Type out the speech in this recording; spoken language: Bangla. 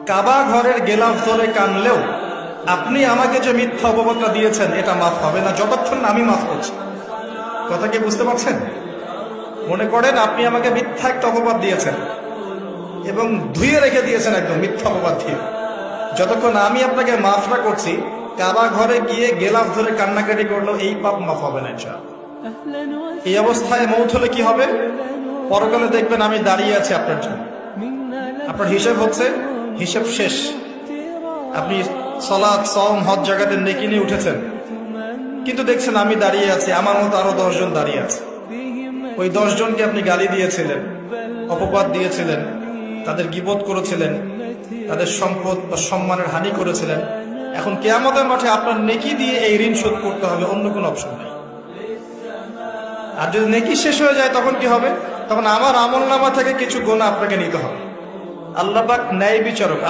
কাবা ঘরের গেলাফ ধরে কানলেও আপনি আমাকে যে মিথ্যা অপবাদটা দিয়েছেন এটা মাফ হবে না যতক্ষণ না আমি মাফ করছি। কথা কি বুঝতে পারছেন? মনে করেন আপনি আমাকে মিথ্যা একটা অপবাদ দিয়েছেন এবং ধুয়ে রেখে দিয়েছেন একদম মিথ্যা অপবাদ দিয়ে। যতক্ষণ আমি আপনাকে মাফ না করছি, কাবা ঘরে গিয়ে গেলাফ ধরে কান্নাকাটি করলেও এই পাপ মাফ হবে না ইনশাআল্লাহ। এই অবস্থায় মৌত হলে কি হবে? পরকালে দেখবেন আমি দাঁড়িয়ে আছি আপনার জন্য। আপনার হিসাব হচ্ছে, হিসাব শেষ। আপনি সালাত, সওম, হজ জাকাতে নেকি নিয়ে উঠেছেন, কিন্তু দেখছেন আমি দাঁড়িয়ে আছি, আমার মতো আরো 10 জন দাঁড়িয়ে আছে। ওই 10 জনকে আপনি গালি দিয়েছিলেন, অপবাদ দিয়েছিলেন, তাদের গীবত করেছিলেন, তাদের সম্পদ বা সম্মানের হানি করেছিলেন। এখন কিয়ামতের মাঠে আপনার নেকি দিয়ে এই ঋণ শোধ করতে হবে, অন্য কোনো অপশন নেই। আর যদি নেকি শেষ হয়ে যায় তখন কি হবে? তখন আমার আমলনামা থেকে কিছু গুনাহ আপনাকে নিতে হবে। আল্লাহ পাক ন্যায় বিচারক।